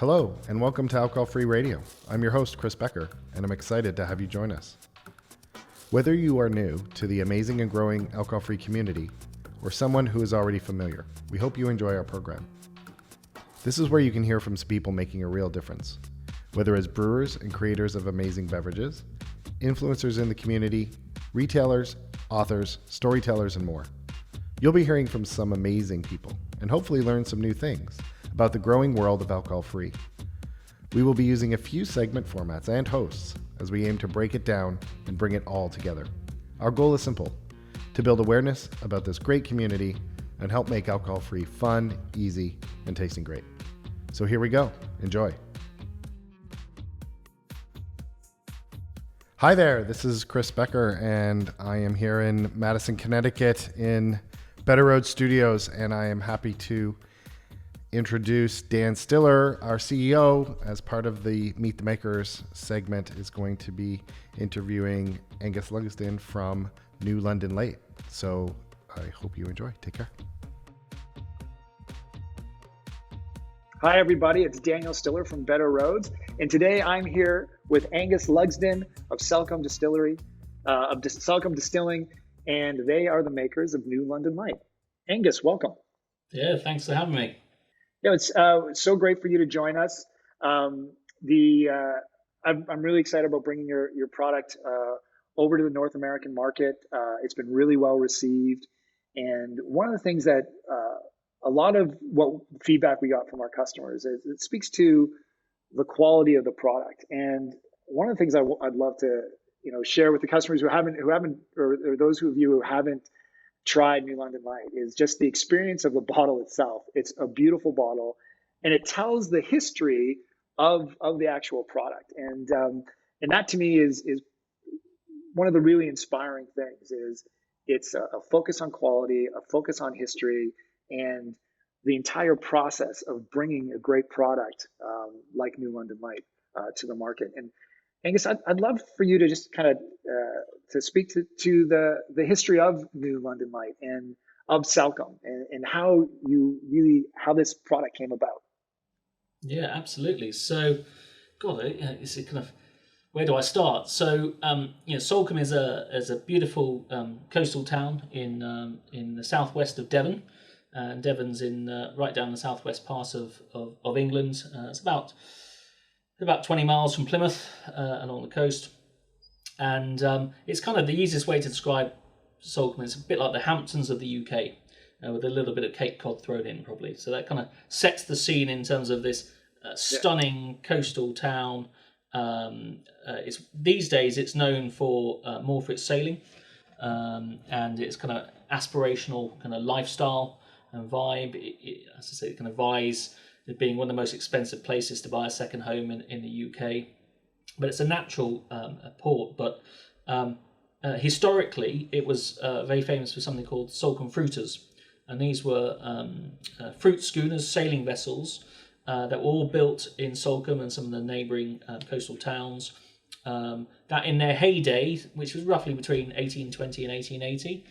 Hello, and welcome to Alcohol Free Radio. I'm your host, Chris Becker, and I'm excited to have you join us. Whether you are new to the amazing and growing alcohol-free community, or someone who is already familiar, we hope you enjoy our program. This is where you can hear from some people making a real difference, whether as brewers and creators of amazing beverages, influencers in the community, retailers, authors, storytellers, and more. You'll be hearing from some amazing people, and hopefully learn some new things about the growing world of alcohol-free. We will be using a few segment formats and hosts as we aim to break it down and bring it all together. Our goal is simple: to build awareness about this great community and help make alcohol-free fun, easy, and tasting great. So here we go. Enjoy. Hi there, this is Chris Becker, and I am here in Madison, Connecticut in Better Road Studios, and I am happy to introduce Dan Stiller, our CEO. As part of the Meet the Makers segment, is going to be interviewing Angus Lugsdin from New London Light. So I hope you enjoy. Take care. Hi everybody, it's Daniel Stiller from Better Roads, and today I'm here with Angus Lugsdin of Salcombe Salcombe Distilling, and they are the makers of New London Light. Angus, welcome. Yeah, thanks for having me. Yeah, it's so great for you to join us. I'm really excited about bringing your product over to the North American market. It's been really well received, and one of the things that a lot of what feedback we got from our customers is it speaks to the quality of the product. And one of the things I'd love to share with the customers who haven't or those of you who haven't tried New London Light is just the experience of the bottle itself. It's a beautiful bottle, and it tells the history of the actual product. And that to me is one of the really inspiring things. Is it's a focus on quality, a focus on history, and the entire process of bringing a great product like New London Light to the market. And Angus, I'd love for you to just kind of to speak to the history of New London Light and of Salcombe and how this product came about. Yeah, absolutely. So, God, it's a kind of, where do I start? So, Salcombe is a beautiful coastal town in the southwest of Devon. And Devon's in right down the southwest part of England. It's about 20 miles from Plymouth along the coast. And it's kind of the easiest way to describe Salcombe. It's a bit like the Hamptons of the UK, with a little bit of Cape Cod thrown in probably. So that kind of sets the scene in terms of this stunning coastal town. These days it's known for more for its sailing and its kind of aspirational kind of lifestyle and vibe. As I say, it kind of vies as being one of the most expensive places to buy a second home in the UK. But it's a natural port. But historically, it was very famous for something called Salcombe fruiters. And these were fruit schooners, sailing vessels that were all built in Salcombe and some of the neighbouring coastal towns. That in their heyday, which was roughly between 1820 and 1880,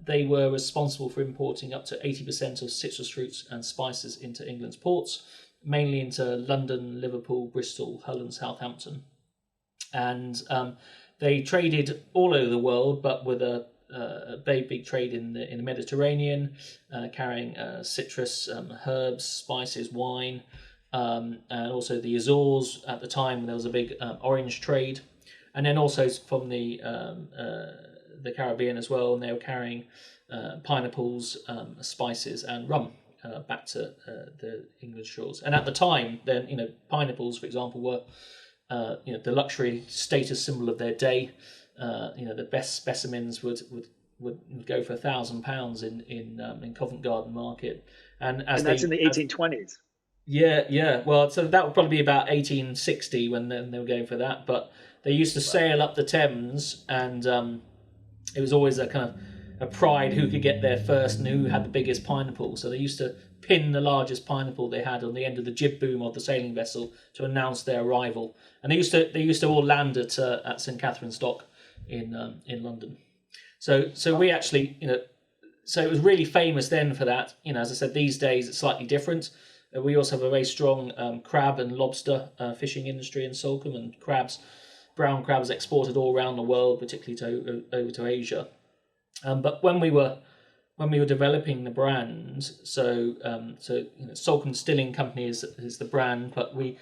they were responsible for importing up to 80% of citrus fruits and spices into England's ports, mainly into London, Liverpool, Bristol, Hull and Southampton. And they traded all over the world, but with a very big trade in the Mediterranean, carrying citrus, herbs, spices, wine, and also the Azores at the time. There was a big orange trade. And then also from the Caribbean as well, and they were carrying pineapples, spices, and rum back to the English shores. And at the time, then pineapples, for example, were the luxury status symbol of their day. The best specimens would go for £1,000 in Covent Garden Market, and that's in the 1820s. Yeah. Well, so that would probably be about 1860 when they were going for that. But they used to sail up the Thames, and it was always a kind of a pride who could get there first and who had the biggest pineapple. So they used to pin the largest pineapple they had on the end of the jib boom of the sailing vessel to announce their arrival. And they used to all land at St Catherine's Dock in London. So we actually so it was really famous then for that. As I said, these days it's slightly different. We also have a very strong crab and lobster fishing industry in Salcombe, and brown crabs exported all around the world, particularly over to Asia. But when we were developing the brand, Salcombe Distilling Company is the brand, but we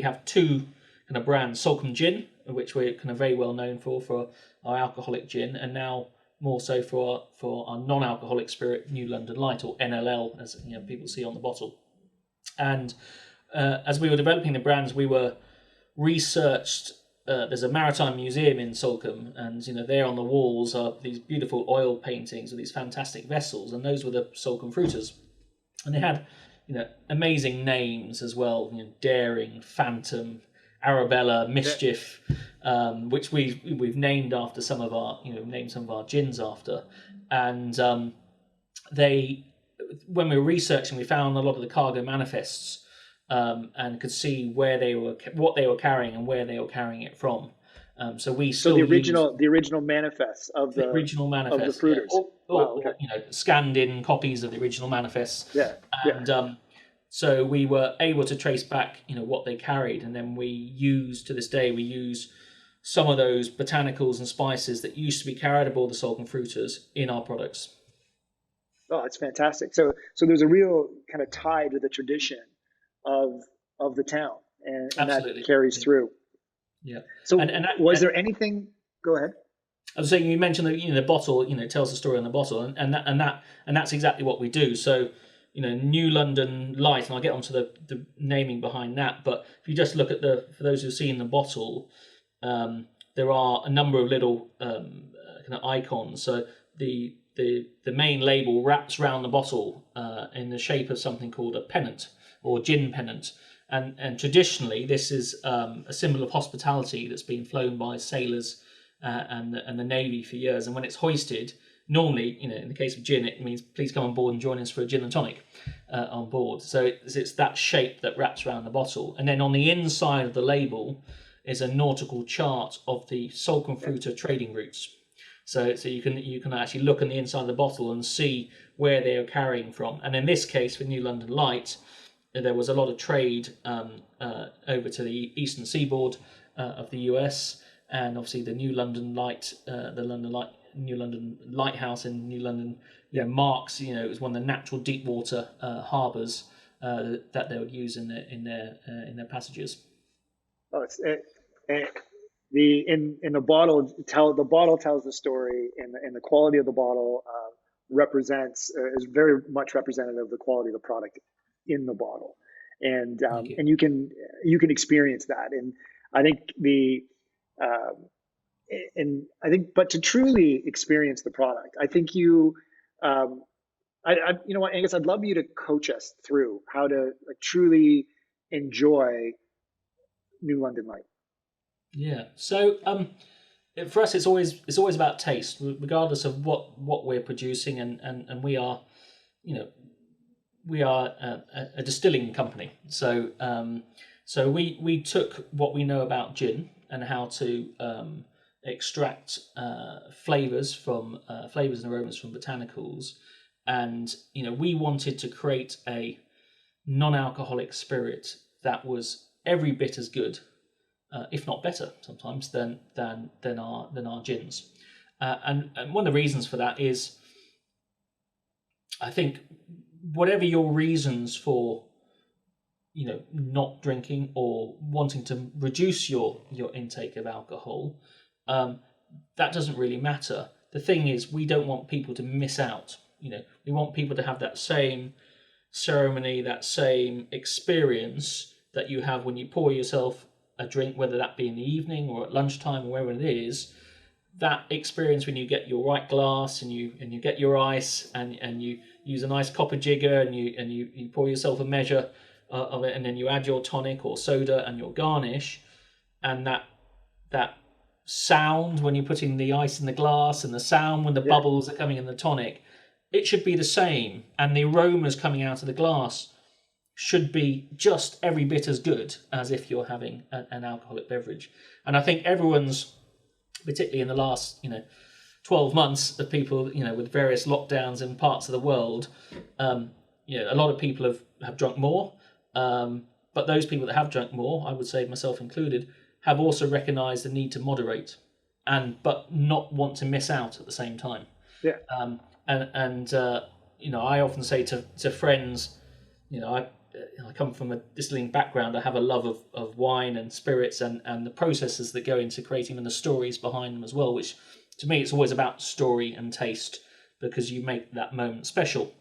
have two kind of brands: Salcombe Gin, which we're kind of very well known for our alcoholic gin, and now more so for our non-alcoholic spirit, New London Light, or NLL, as people see on the bottle. And as we were developing the brands, we were researched. There's a maritime museum in Salcombe, and there on the walls are these beautiful oil paintings of these fantastic vessels, and those were the Salcombe fruiters, and they had amazing names as well: Daring, Phantom, Arabella, Mischief, which we've named after some of our gins after. And when we were researching, we found a lot of the cargo manifests, and could see what they were carrying and where they were carrying it from. So the original manifests of the original manifest of the fruiters. Or scanned in copies of the original manifests. And so we were able to trace back what they carried, and then we use some of those botanicals and spices that used to be carried aboard the Salcombe fruiters in our products. Oh, it's fantastic. So there's a real kind of tie to the tradition of the town, and that carries through. Yeah. So was there anything? Go ahead. I was saying, you mentioned that the bottle tells the story on the bottle, and that's exactly what we do. So New London Light, and I'll get onto the naming behind that. But if you just look at for those who've seen the bottle, there are a number of little kind of icons. So the main label wraps around the bottle in the shape of something called a pennant, or gin pennant, and traditionally this is a symbol of hospitality that's been flown by sailors and the Navy for years. And when it's hoisted, normally, in the case of gin, it means please come on board and join us for a gin and tonic on board. So it's that shape that wraps around the bottle, and then on the inside of the label is a nautical chart of the Salcombe fruiter trading routes. So you can actually look on the inside of the bottle and see where they are carrying from. And in this case, for New London Light, there was a lot of trade over to the eastern seaboard of the US, and obviously the New London Light, New London Lighthouse in New London, marks it was one of the natural deep water harbours that they would use in their passages. Oh, in the bottle the bottle tells the story, and the quality of the bottle is very much representative of the quality of the product in the bottle, and you can experience that. And I think but to truly experience the product, I think you know what, Angus, I'd love you to coach us through how to truly enjoy New London Light. Yeah. So for us, it's always about taste, regardless of what we're producing, and we are a distilling company. So we took what we know about gin and how to extract flavors and aromas from botanicals, and we wanted to create a non-alcoholic spirit that was every bit as good, if not better sometimes, than our gins. And one of the reasons for that is, I think, whatever your reasons for not drinking or wanting to reduce your intake of alcohol, that doesn't really matter. The thing is, we don't want people to miss out. We want people to have that same ceremony, that same experience that you have when you pour yourself a drink, whether that be in the evening or at lunchtime or wherever it is. That experience when you get your right glass and you get your ice and you use a nice copper jigger and you pour yourself a measure of it, and then you add your tonic or soda and your garnish, and that sound when you're putting the ice in the glass and the sound when the bubbles are coming in the tonic, it should be the same, and the aromas coming out of the glass should be just every bit as good as if you're having an alcoholic beverage. And I think everyone's, particularly in the last 12 months of people with various lockdowns in parts of the world, a lot of people have drunk more, but those people that have drunk more, I would say myself included, have also recognised the need to moderate, but not want to miss out at the same time. Yeah. I often say to friends, I come from a distilling background. I have a love of wine and spirits and the processes that go into creating them and the stories behind them as well, which to me, it's always about story and taste because you make that moment special.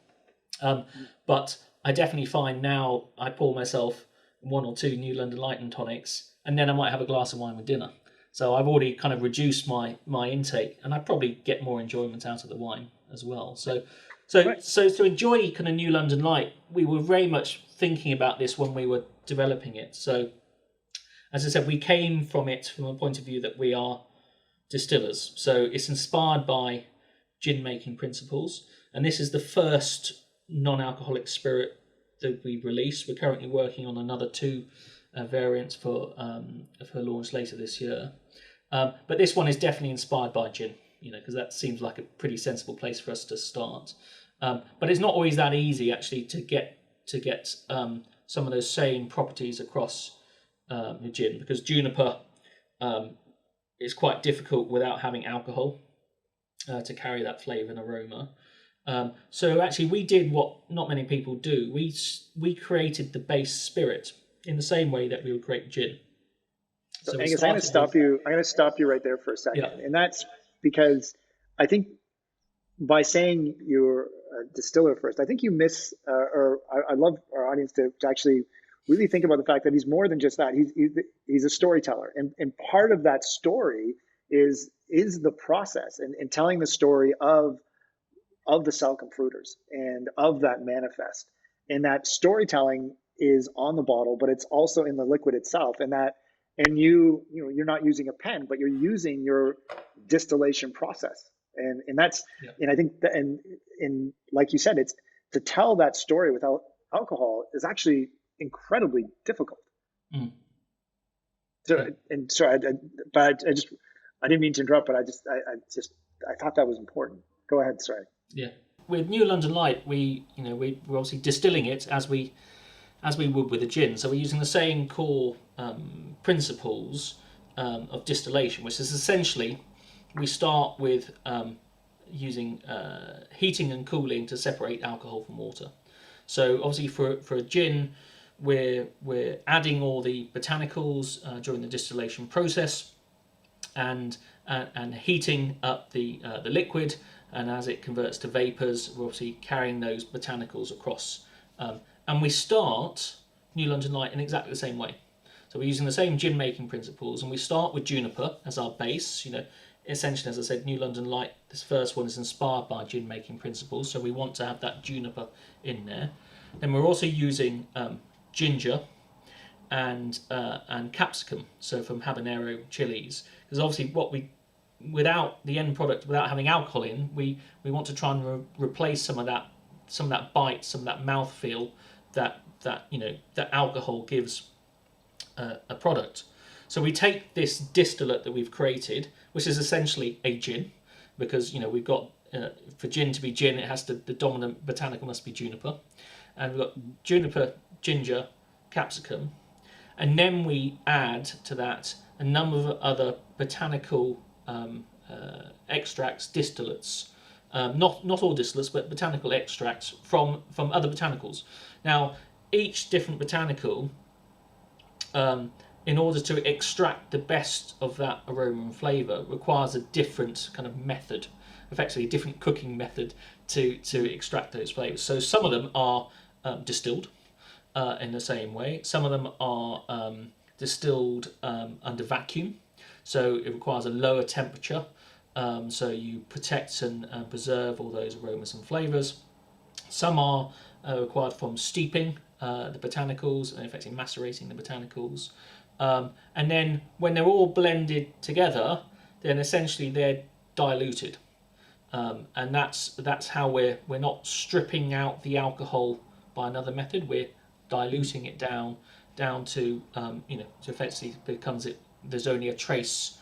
But I definitely find now I pour myself 1 or 2 New London Light and tonics, and then I might have a glass of wine with dinner. So I've already kind of reduced my intake, and I probably get more enjoyment out of the wine as well. So to enjoy kind of New London Light, we were very much thinking about this when we were developing it. So as I said, we came from it from a point of view that we are distillers. So it's inspired by gin making principles, and this is the first non-alcoholic spirit that we released. We're currently working on another 2 variants for launch later this year. But this one is definitely inspired by gin, because that seems like a pretty sensible place for us to start. But it's not always that easy actually to get some of those same properties across the gin, because juniper is quite difficult without having alcohol to carry that flavour and aroma. So actually we did what not many people do. We created the base spirit in the same way that we would create gin. So Angus, I'm going to stop you right there for a second. Yeah. And that's because I think by saying you're a distiller first, I think you miss, I love our audience to actually really think about the fact that he's more than just that. He's a storyteller. And part of that story is the process and telling the story of the Salcombe fruiters and of that manifest. And that storytelling is on the bottle, but it's also in the liquid itself. And you're not using a pen, but you're using your distillation process. And that's, yeah. And I think that, and like you said, it's to tell that story without alcohol is actually incredibly difficult. Mm. So, yeah. And sorry, but I didn't mean to interrupt, but I thought that was important. Go ahead. Sorry. Yeah. With New London Light, we're obviously distilling it as we would with a gin. So we're using the same core principles of distillation, which is essentially we start with using heating and cooling to separate alcohol from water. So obviously for a gin, we're adding all the botanicals during the distillation process, and heating up the liquid, and as it converts to vapors, we're obviously carrying those botanicals across. And we start New London Light in exactly the same way. So we're using the same gin making principles, and we start with juniper as our base. Essentially, as I said, New London Light, this first one is inspired by gin making principles, so we want to have that juniper in there. Then we're also using ginger and capsicum, so from habanero chilies, because obviously without the end product, without having alcohol in, we want to try and replace some of that bite, some of that mouthfeel that alcohol gives a product. So we take this distillate that we've created, which is essentially a gin, because we've got for gin to be gin, the dominant botanical must be juniper, and we've got juniper, ginger, capsicum, and then we add to that a number of other botanical extracts, distillates. Not all distillates, but botanical extracts from other botanicals. Now, each different botanical, in order to extract the best of that aroma and flavour, requires a different kind of method, effectively a different cooking method to extract those flavours. So some of them are distilled in the same way. Some of them are distilled under vacuum, so it requires a lower temperature. So you protect and preserve all those aromas and flavours. Some are required from steeping the botanicals and effectively macerating the botanicals. And then when they're all blended together, then essentially they're diluted. And that's how we're not stripping out the alcohol by another method. We're diluting it down to to effectively there's only a trace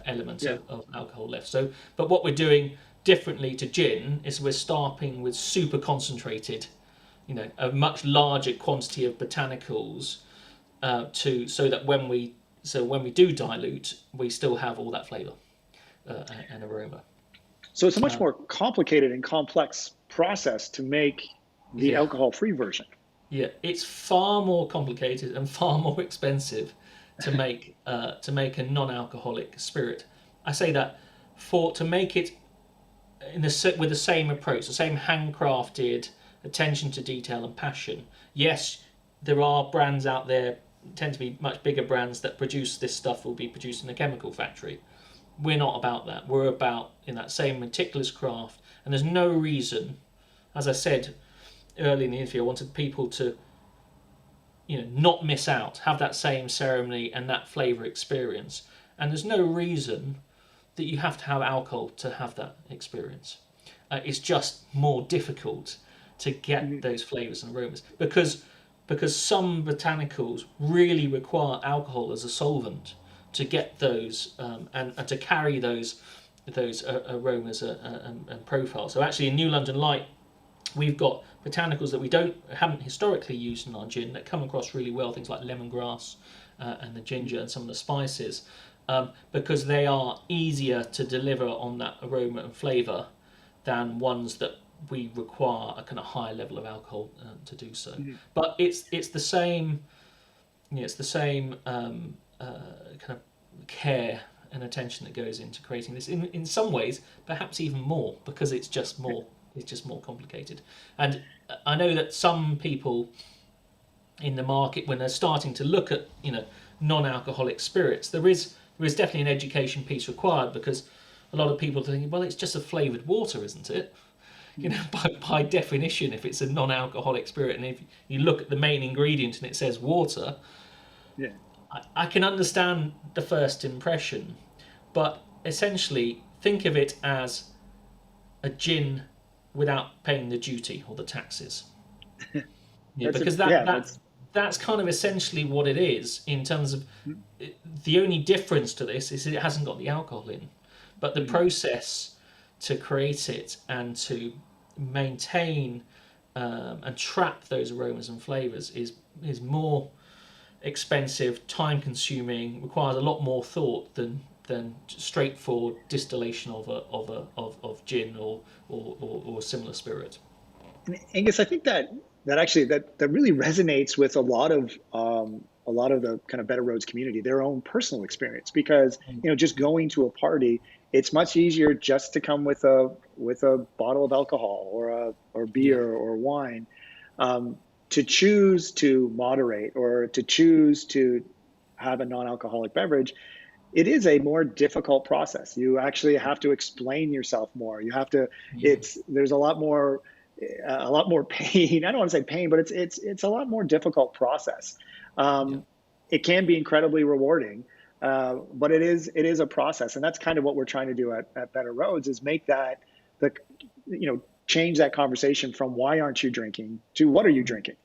element of alcohol left. So, but what we're doing differently to gin is we're starting with super concentrated, a much larger quantity of botanicals so that when we do dilute, we still have all that flavour and aroma. So it's a much more complicated and complex process to make the alcohol-free version. Yeah, it's far more complicated and far more expensive to make a non-alcoholic spirit. I say that to make it with the same approach, the same handcrafted attention to detail and passion. Yes, there are brands out there, tend to be much bigger brands, that produce this stuff will be produced in a chemical factory. We're not about that. We're about in that same meticulous craft, and there's no reason, as I said early in the interview, I wanted people to not miss out, have that same ceremony and that flavour experience. And there's no reason that you have to have alcohol to have that experience. It's just more difficult to get those flavours and aromas because some botanicals really require alcohol as a solvent to get those and to carry those aromas and profiles. So actually in New London Light, we've got botanicals that we haven't historically used in our gin that come across really well, things like lemongrass and the ginger and some of the spices, because they are easier to deliver on that aroma and flavour than ones that we require a kind of higher level of alcohol to do so. But it's the same, it's the same kind of care and attention that goes into creating this. In some ways, perhaps even more, because it's just more complicated. And I know that some people in the market, when they're starting to look at non-alcoholic spirits, there is definitely an education piece required, because a lot of people are thinking, well, it's just a flavoured water, isn't it? By definition, if it's a non-alcoholic spirit, and if you look at the main ingredient and it says water, I can understand the first impression, but essentially think of it as a gin without paying the duty or the taxes. Because that's kind of essentially what it is, in terms of the only difference to this is it hasn't got the alcohol in, but the process to create it and to maintain and trap those aromas and flavours is more expensive, time consuming, requires a lot more thought than straightforward distillation of gin or a similar spirit. And Angus, I think that actually really resonates with a lot of the kind of Better Roads community, their own personal experience, because just going to a party, it's much easier just to come with a bottle of alcohol or beer or wine. To choose to moderate or to choose to have a non-alcoholic beverage, it is a more difficult process. You actually have to explain yourself more. You have to. There's a lot more pain. I don't want to say pain, but it's a lot more difficult process. It can be incredibly rewarding, but it is a process, and that's kind of what we're trying to do at Better Roads, is make that change that conversation from why aren't you drinking to what are you drinking.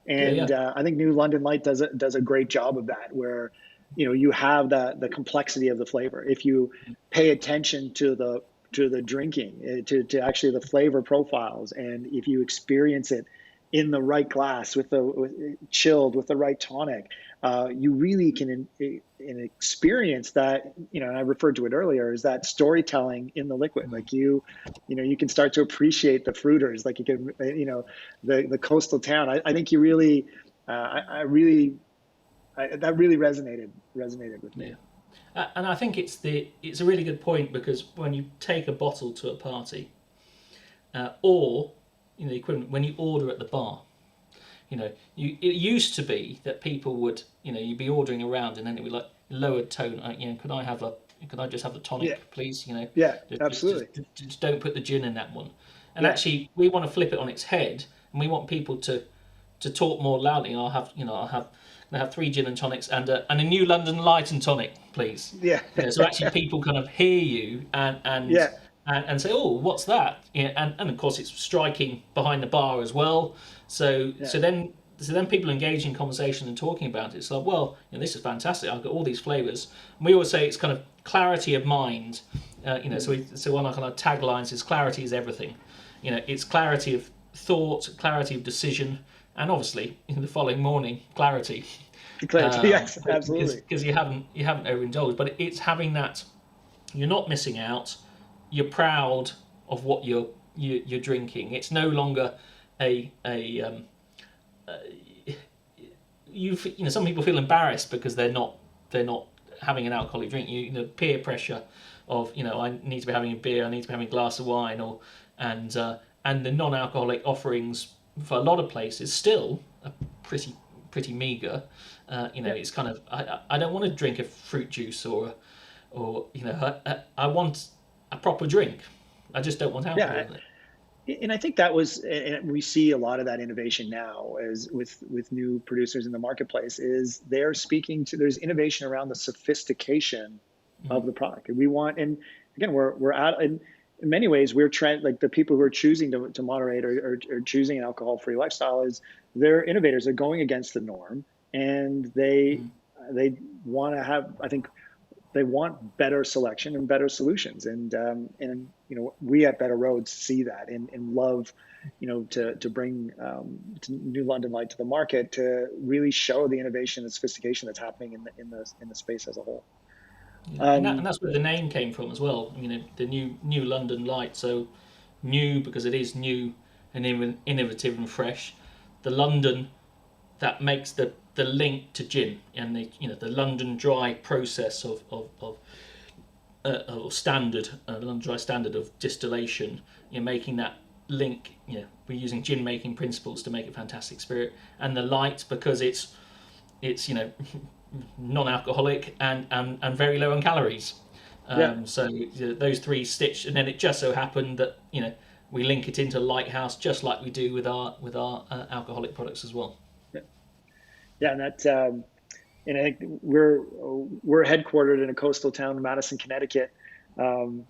And I think New London Light does a great job of that, where you have the complexity of the flavor. If you pay attention to the drinking, to actually the flavor profiles, and if you experience it in the right glass with chilled with the right tonic, you really can experience that. And I referred to it earlier, is that storytelling in the liquid. Like you can start to appreciate the fruiters, like you can, the coastal town. I think you really, that really resonated with me. And I think it's a really good point, because when you take a bottle to a party, or the equivalent when you order at the bar, it used to be that people would, you'd be ordering around, and then it would be like lowered tone. Could I just have the tonic, please? Absolutely. Just don't put the gin in that one. And actually, we want to flip it on its head, and we want people to talk more loudly. I'll have 3 gin and tonics and a New London Light and tonic, please. So actually, people kind of hear you and say, oh, what's that? And of course, it's striking behind the bar as well. So then people engage in conversation and talking about it. It's like, well, this is fantastic. I've got all these flavors. And we always say it's kind of clarity of mind. So one of our kind of taglines is clarity is everything. It's clarity of thought, clarity of decision, and obviously in the following morning, clarity. Yes, absolutely. Because you haven't overindulged, but it's having that. You're not missing out. You're proud of what you're drinking. It's no longer some people feel embarrassed because they're not having an alcoholic drink. Peer pressure of I need to be having a beer, I need to be having a glass of wine, and the non-alcoholic offerings for a lot of places still are pretty meager. It's kind of I don't want to drink a fruit juice or I want a proper drink. I just don't want alcohol in it. And I think that was, and we see a lot of that innovation now as with new producers in the marketplace, is they're speaking to, there's innovation around the sophistication of the product. And we want, and again, we're at, in many ways, we're trying, like the people who are choosing to moderate or choosing an alcohol-free lifestyle, is they're innovators. They're going against the norm, and they want to have, I think, they want better selection and better solutions, and we at Better Roads see that and love, to bring to New London Light to the market to really show the innovation and sophistication that's happening in the space as a whole. Yeah. And that's where the name came from as well. The New London Light. So new because it is new and innovative and fresh. The London that makes the link to gin, and the London Dry process of standard, London Dry standard of distillation. Making that link. We're using gin making principles to make a fantastic spirit, and the light because it's non-alcoholic and very low on calories. So those three stitched, and then it just so happened that we link it into Lighthouse just like we do with our alcoholic products as well. Yeah, and that, and I think we're headquartered in a coastal town, Madison, Connecticut, and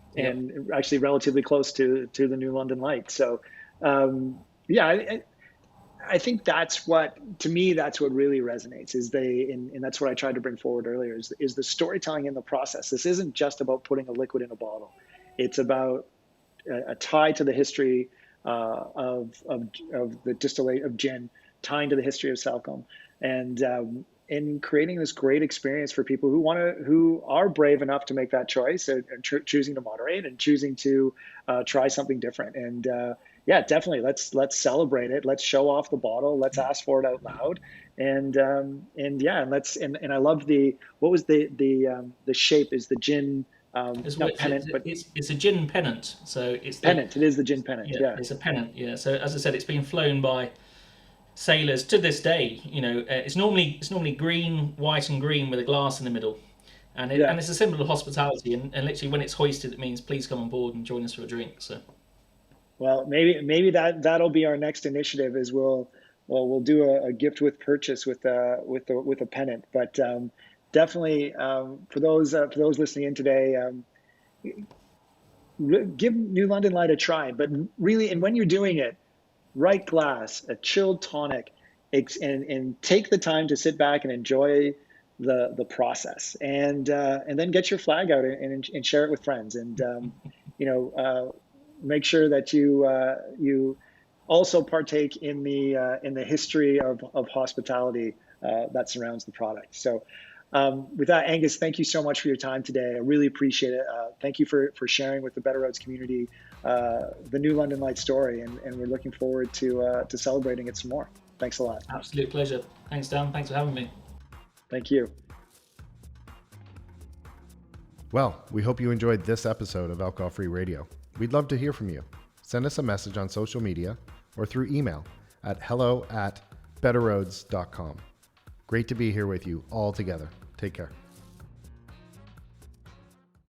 actually relatively close to the New London Light. So, I think that's what really resonates is and that's what I tried to bring forward earlier is the storytelling in the process. This isn't just about putting a liquid in a bottle. It's about a tie to the history of the distillate of gin, tying to the history of Salcombe, and in creating this great experience for people who are brave enough to make that choice and choosing to moderate and choosing to try something different. And definitely let's celebrate it. Let's show off the bottle. Let's ask for it out loud. And let's I love what was the shape is the gin. It's not pennant, but it's a gin pennant. So it's pennant. It is the gin pennant. Yeah, it's a pennant. Yeah. So as I said, it's been flown by sailors to this day. It's normally green, white, and green with a glass in the middle, and it's a symbol of hospitality. And literally, when it's hoisted, it means please come on board and join us for a drink. So, well, maybe that'll be our next initiative. Is we'll do a gift with purchase with a pennant. But definitely for those listening in today, give New London Light a try. But really, and when you're doing it, right glass, a chilled tonic, and take the time to sit back and enjoy the process, and then get your flag out and share it with friends, and make sure that you also partake in the history of hospitality that surrounds the product. So with that, Angus, thank you so much for your time today. I really appreciate it. Thank you for sharing with the Better Roads community the New London Light story, and we're looking forward to celebrating it some more. Thanks a lot. Absolute pleasure. Thanks, Dan. Thanks for having me. Thank you. Well, we hope you enjoyed this episode of Alcohol Free Radio. We'd love to hear from you. Send us a message on social media or through email at hello@betterroads.com. Great to be here with you all together. Take care.